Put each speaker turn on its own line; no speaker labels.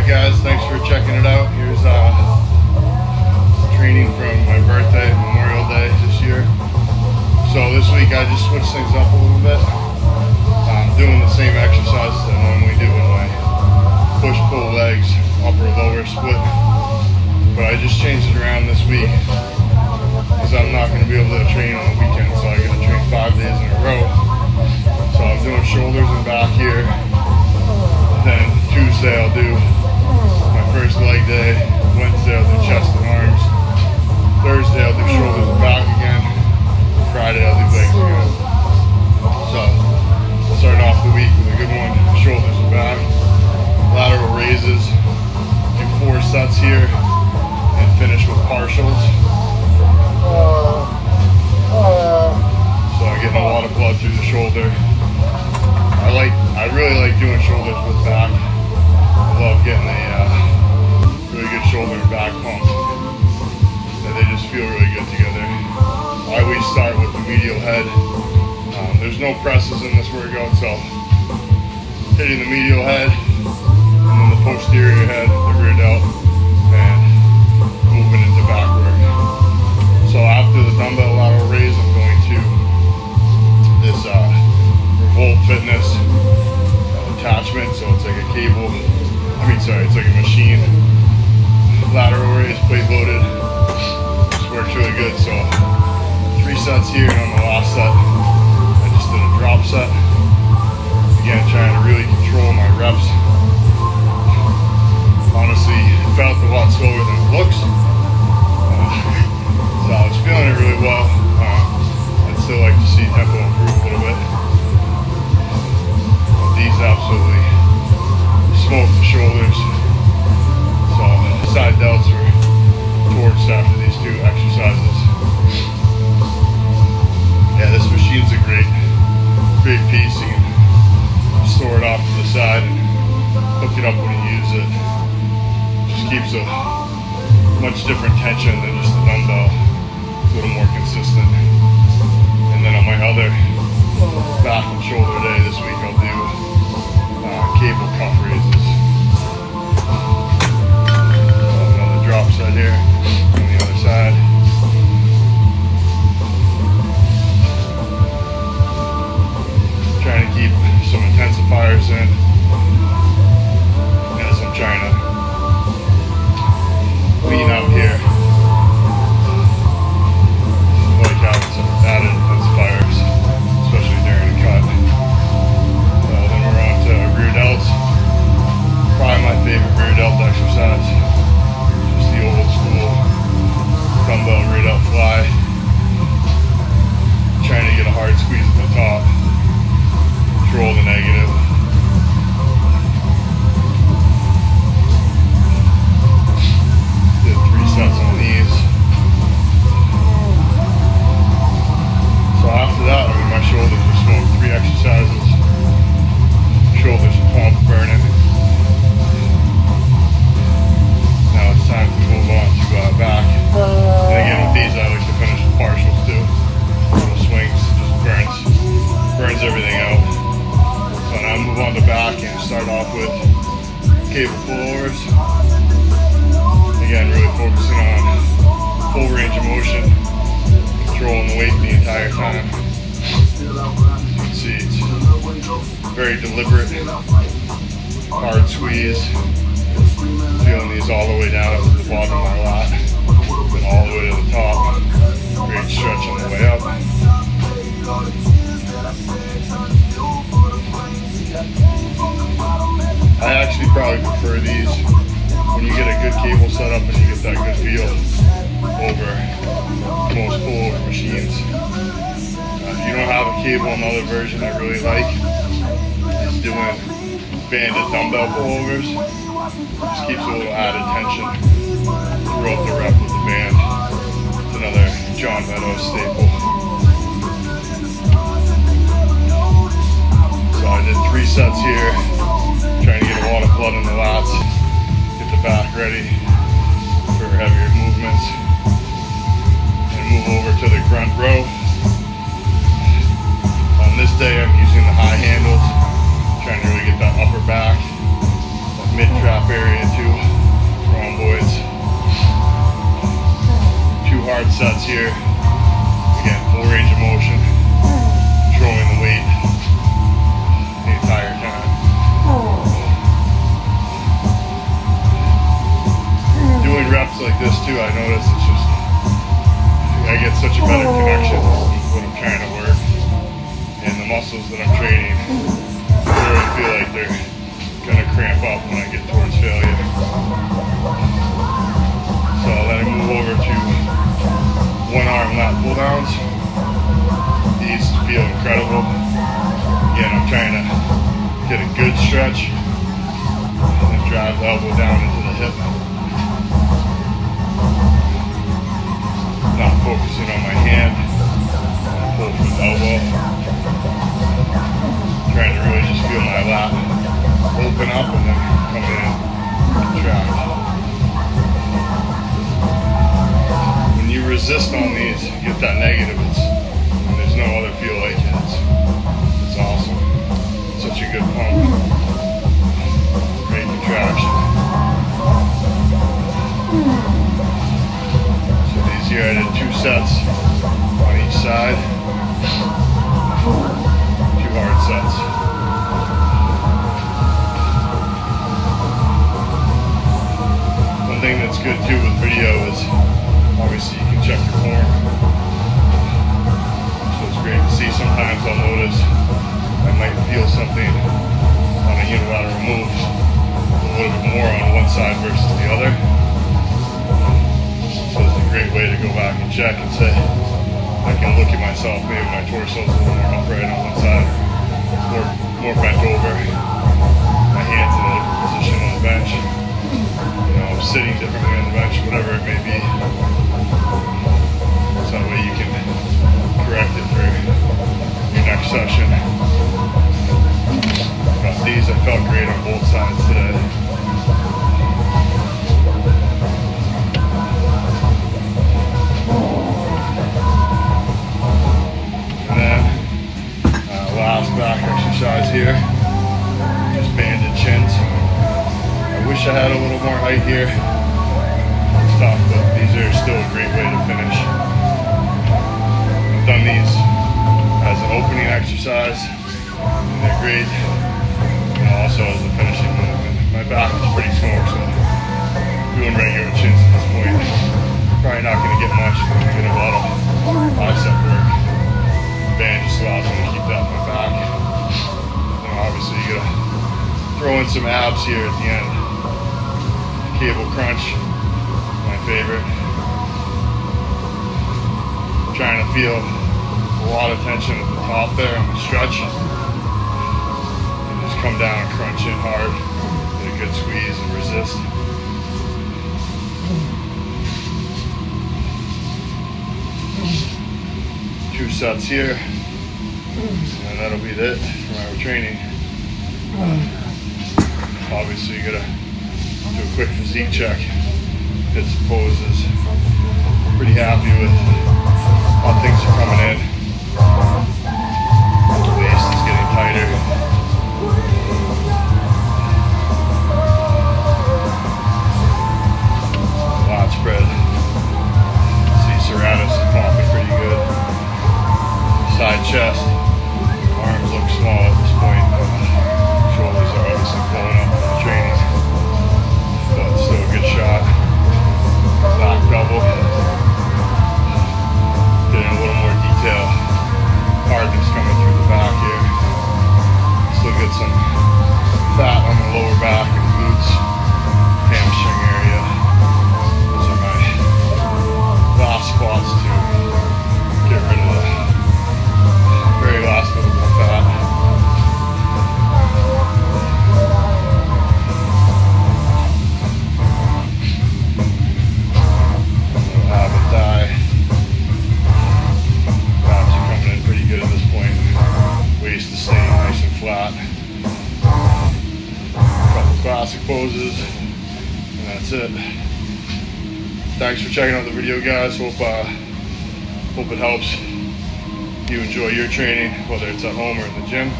guys, thanks for checking it out. Here's training from my birthday, Memorial Day this year. So this week I just switched things up a little bit. I'm doing the same exercises I normally do in my push-pull legs, upper-lower split. But I just changed it around this week because I'm not going to be able to train on the weekend, so I got to train 5 days in a row. So I'm doing shoulders and back here. Then Tuesday I'll do my first leg day. Wednesday I'll do chest and arms. Thursday I'll do shoulders and back again. Friday I'll do legs again. So I'll start off the week with a good one, shoulders and back. Lateral raises. Do 4 sets here and finish with partials. So I'm getting a lot of blood through the shoulder. I really like doing shoulders with back. I love getting a really good shoulder and back pump. And they just feel really good together. I always start with the medial head. There's no presses in this workout, so hitting the medial head and then the posterior head, the rear delt, and moving into back work. So after the dumbbell lateral raise, I'm going to this Revolt Fitness attachment. So it's like a cable, it's like a machine. Lateral raise, plate loaded. This works really good. So 3 sets here, and on the last set, I just did a drop set. Again, trying to really control my reps. Honestly, it felt a lot slower than it looks. So I was feeling it really well. I'd still like to see tempo improve a little bit. These absolutely smoke the shoulders. So side delts are torched after these 2 exercises. Yeah, this machine's a great piece. You can store it off to the side and hook it up when you use it. Just keeps a much different tension than just the dumbbell. It's a little more consistent. And then on my other back and shoulder day this week, I'll do cable cuff raises. Another drop set here on the other side. Trying to keep some intensifiers in as I'm trying to lean out here. I like having some added intensifiers, especially during a cut. Then we're on to rear delts. Probably my favorite rear delt exercise. Just the old school dumbbell rear delt fly. Trying to get a hard squeeze at the top. Control the negative. Did 3 sets on these. So after that, my shoulders were smoked. 3 exercises. Shoulders and pump burning. Now it's time to move on to back. And again, with these, I like to finish with partials too. Little swings, just burns everything out. So now move on to back and start off with cable pullovers. Again, really focusing on full range of motion, controlling the weight the entire time. You can see it's very deliberate, hard squeeze. Feeling these all the way down to the bottom of my lat, and all the way to the top. Great stretch on the way up. I actually probably prefer these when you get a good cable setup and you get that good feel over most pullover machines. If you don't have a cable, another version I really like is doing banded dumbbell pullovers. Just keeps a little added tension throughout the rep with the band. It's another John Meadows staple. So I did 3 sets here, trying to get a lot of blood in the lats, get the back ready for heavier movements, and move over to the grunt row. On this day, I'm using the high handles, trying to really get that upper back, that mid trap area too, rhomboids. 2 hard sets here. Again, full range of motion, controlling the weight the entire time. Doing reps like this too, I notice it's just, I get such a better connection with what I'm trying to work. And the muscles that I'm training, I really feel like they're gonna cramp up when I get towards failure. So then I move over to 1-arm lat pull downs. These feel incredible. Again, I'm trying to get a good stretch and drive the elbow down into the hip. Not focusing on my hand, pull from the elbow. Trying to really just feel my lat open up and then come in and contract. When you resist on these, you get that negative. There's no other feel like it. It's awesome. Such a good pump. Great contraction. Here I did 2 sets on each side, 2 hard sets. One thing that's good too with video is obviously you can check your form. So it's great to see. Sometimes I'll notice I might feel something on a unilateral move a little bit more on one side versus the other. So it's a great way to go back and check and say, I can look at myself, maybe my torso is a little more upright on one side, more bent over, my hands in a different position on the bench, you know, I'm sitting differently on the bench, whatever it may be. So that way you can correct it for your next session. Got these, I felt great on both sides today. Back exercise here, just banded chins. I wish I had a little more height here. It's tough, but these are still a great way to finish. I've done these as an opening exercise, and they're great, and also as a finishing movement. My back is pretty sore, so doing regular chins at this point, probably not going to get much. I'm going to get a lot of bicep work. Band just allows me to keep that in my back. And obviously you gotta throw in some abs here at the end. Cable crunch, my favorite. I'm trying to feel a lot of tension at the top there on the stretch. And just come down and crunch in hard. Get a good squeeze and resist. Two sets here, and that'll be it for our training. Obviously you gotta do a quick physique check, hit some poses. Pretty happy with how things are coming in. The waist is getting tighter. Lat spread. See serratus is popping pretty good. Side chest, arms look small at this point. Shoulders are obviously blowing up in the training, but still a good shot. Back double. Getting a little more detail. Hardness coming through the back here. Still get some fat on the lower back and glutes, hamstring area. Those are my last spots to get rid of the very last little bit of fat. Little habit die. Abs are coming in pretty good at this point. Waist is staying nice and flat. A couple classic poses, and that's it. Thanks for checking out the video, guys. Hope it helps you enjoy your training, whether it's at home or in the gym.